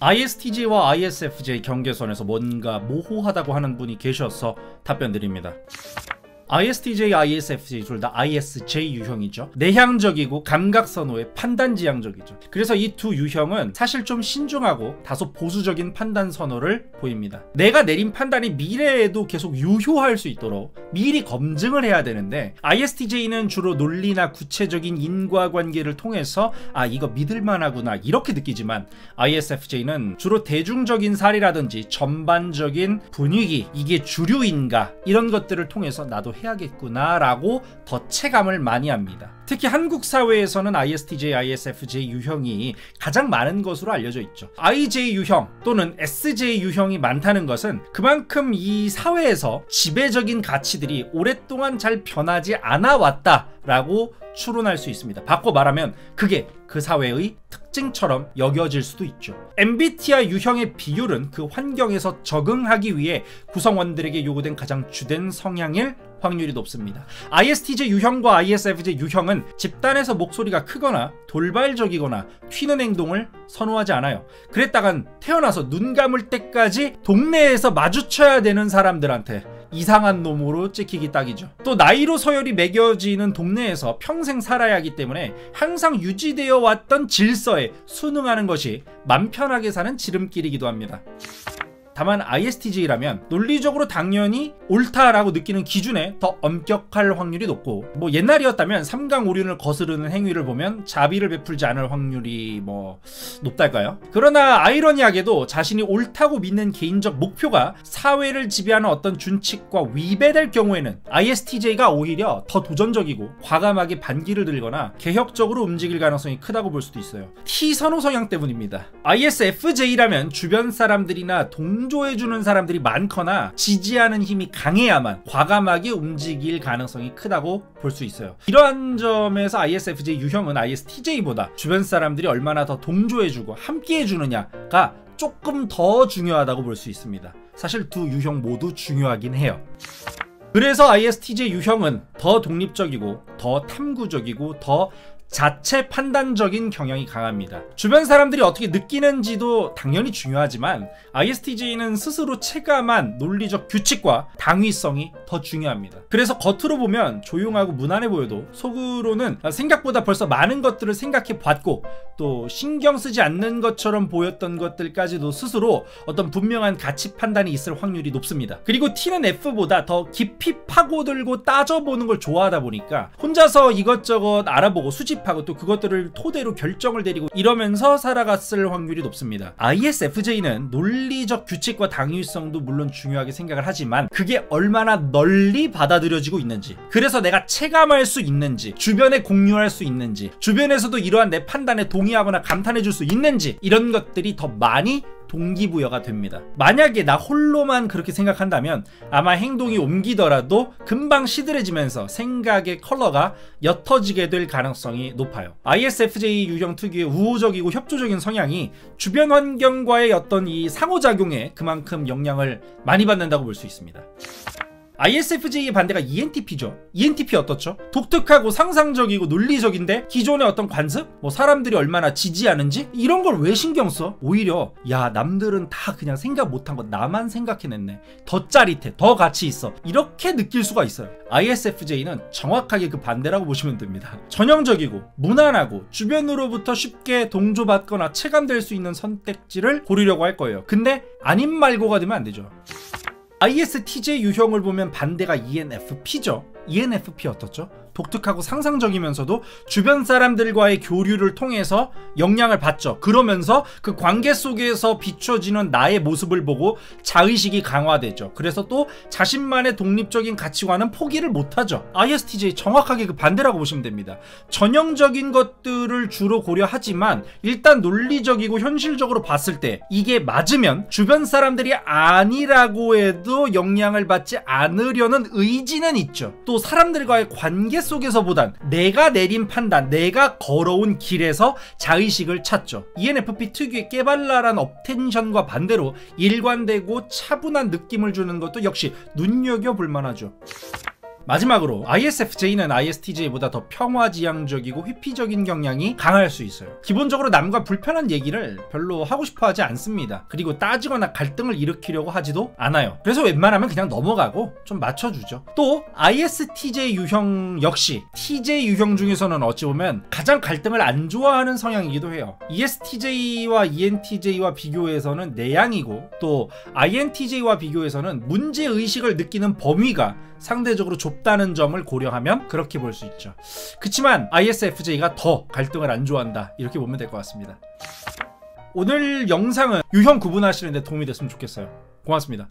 ISTJ와 ISFJ 경계선에서 뭔가 모호하다고 하는 분이 계셔서 답변 드립니다. ISTJ, ISFJ 둘 다 ISJ 유형이죠. 내향적이고 감각선호에 판단지향적이죠. 그래서 이 두 유형은 사실 좀 신중하고 다소 보수적인 판단 선호를 보입니다. 내가 내린 판단이 미래에도 계속 유효할 수 있도록 미리 검증을 해야 되는데, ISTJ는 주로 논리나 구체적인 인과관계를 통해서 아 이거 믿을만하구나 이렇게 느끼지만, ISFJ는 주로 대중적인 사례라든지 전반적인 분위기, 이게 주류인가 이런 것들을 통해서 나도 해야겠구나 라고 더 체감을 많이 합니다. 특히 한국 사회에서는 ISTJ, ISFJ 유형이 가장 많은 것으로 알려져 있죠. IJ 유형 또는 SJ 유형이 많다는 것은 그만큼 이 사회에서 지배적인 가치들이 오랫동안 잘 변하지 않아 왔다 라고 추론할 수 있습니다. 바꿔 말하면 그게 그 사회의 특징처럼 여겨질 수도 있죠. MBTI 유형의 비율은 그 환경에서 적응하기 위해 구성원들에게 요구된 가장 주된 성향일 확률이 높습니다. ISTJ 유형과 ISFJ 유형은 집단에서 목소리가 크거나 돌발적이거나 튀는 행동을 선호하지 않아요. 그랬다간 태어나서 눈 감을 때까지 동네에서 마주쳐야 되는 사람들한테 이상한 놈으로 찍히기 딱이죠. 또 나이로 서열이 매겨지는 동네에서 평생 살아야 하기 때문에 항상 유지되어 왔던 질서에 순응하는 것이 맘 편하게 사는 지름길이기도 합니다. 다만 ISTJ라면 논리적으로 당연히 옳다라고 느끼는 기준에 더 엄격할 확률이 높고, 뭐 옛날이었다면 삼강오륜을 거스르는 행위를 보면 자비를 베풀지 않을 확률이 높달까요? 그러나 아이러니하게도 자신이 옳다고 믿는 개인적 목표가 사회를 지배하는 어떤 준칙과 위배될 경우에는 ISTJ가 오히려 더 도전적이고 과감하게 반기를 들거나 개혁적으로 움직일 가능성이 크다고 볼 수도 있어요. T선호 성향 때문입니다. ISFJ라면 주변 사람들이나 동조해주는 사람들이 많거나 지지하는 힘이 강해야만 과감하게 움직일 가능성이 크다고 볼 수 있어요. 이러한 점에서 ISFJ 유형은 ISTJ보다 주변 사람들이 얼마나 더 동조해주고 함께해주느냐가 조금 더 중요하다고 볼 수 있습니다. 사실 두 유형 모두 중요하긴 해요. 그래서 ISTJ 유형은 더 독립적이고 더 탐구적이고 더 자체 판단적인 경향이 강합니다. 주변 사람들이 어떻게 느끼는지도 당연히 중요하지만 ISTJ는 스스로 체감한 논리적 규칙과 당위성이 더 중요합니다. 그래서 겉으로 보면 조용하고 무난해 보여도 속으로는 생각보다 벌써 많은 것들을 생각해 봤고, 또 신경 쓰지 않는 것처럼 보였던 것들까지도 스스로 어떤 분명한 가치 판단이 있을 확률이 높습니다. 그리고 T는 F보다 더 깊이 파고들고 따져보는 걸 좋아하다 보니까 혼자서 이것저것 알아보고 수집하고 또 그것들을 토대로 결정을 내리고 이러면서 살아갔을 확률이 높습니다. ISFJ는 논리적 규칙과 당위성도 물론 중요하게 생각을 하지만 그게 얼마나 널리 받아들여지고 있는지, 그래서 내가 체감할 수 있는지, 주변에 공유할 수 있는지, 주변에서도 이러한 내 판단에 동의하거나 감탄해 줄 수 있는지, 이런 것들이 더 많이 동기부여가 됩니다. 만약에 나 홀로만 그렇게 생각한다면 아마 행동이 옮기더라도 금방 시들해지면서 생각의 컬러가 옅어지게 될 가능성이 높아요. ISFJ 유형 특유의 우호적이고 협조적인 성향이 주변 환경과의 어떤 이 상호작용에 그만큼 영향을 많이 받는다고 볼 수 있습니다. ISFJ의 반대가 ENTP죠. ENTP 어떻죠? 독특하고 상상적이고 논리적인데 기존의 어떤 관습? 사람들이 얼마나 지지하는지? 이런 걸 왜 신경 써? 오히려 야 남들은 다 그냥 생각 못한 거 나만 생각해냈네. 더 짜릿해. 더 가치 있어. 이렇게 느낄 수가 있어요. ISFJ는 정확하게 그 반대라고 보시면 됩니다. 전형적이고 무난하고 주변으로부터 쉽게 동조받거나 체감될 수 있는 선택지를 고르려고 할 거예요. 근데 아님 말고가 되면 안 되죠. ISTJ 유형을 보면 반대가 ENFP죠. ENFP 어떻죠? 독특하고 상상적이면서도 주변 사람들과의 교류를 통해서 영향을 받죠. 그러면서 그 관계 속에서 비춰지는 나의 모습을 보고 자의식이 강화되죠. 그래서 또 자신만의 독립적인 가치관은 포기를 못하죠. ISTJ 정확하게 그 반대라고 보시면 됩니다. 전형적인 것들을 주로 고려하지만 일단 논리적이고 현실적으로 봤을 때 이게 맞으면 주변 사람들이 아니라고 해도 영향을 받지 않으려는 의지는 있죠. 또 사람들과의 관계 속에서보단 내가 내린 판단, 내가 걸어온 길에서 자의식을 찾죠. ENFP 특유의 깨발랄한 업텐션과 반대로 일관되고 차분한 느낌을 주는 것도 역시 눈여겨볼 만하죠. 마지막으로 ISFJ는 ISTJ보다 더 평화지향적이고 회피적인 경향이 강할 수 있어요. 기본적으로 남과 불편한 얘기를 별로 하고 싶어 하지 않습니다. 그리고 따지거나 갈등을 일으키려고 하지도 않아요. 그래서 웬만하면 그냥 넘어가고 좀 맞춰주죠. 또 ISTJ 유형 역시 TJ 유형 중에서는 어찌 보면 가장 갈등을 안 좋아하는 성향이기도 해요. ESTJ와 ENTJ와 비교해서는 내향이고 또 INTJ와 비교해서는 문제의식을 느끼는 범위가 상대적으로 좁다는 점을 고려하면 그렇게 볼 수 있죠. 그치만 ISFJ가 더 갈등을 안 좋아한다, 이렇게 보면 될 것 같습니다. 오늘 영상은 유형 구분하시는 데 도움이 됐으면 좋겠어요. 고맙습니다.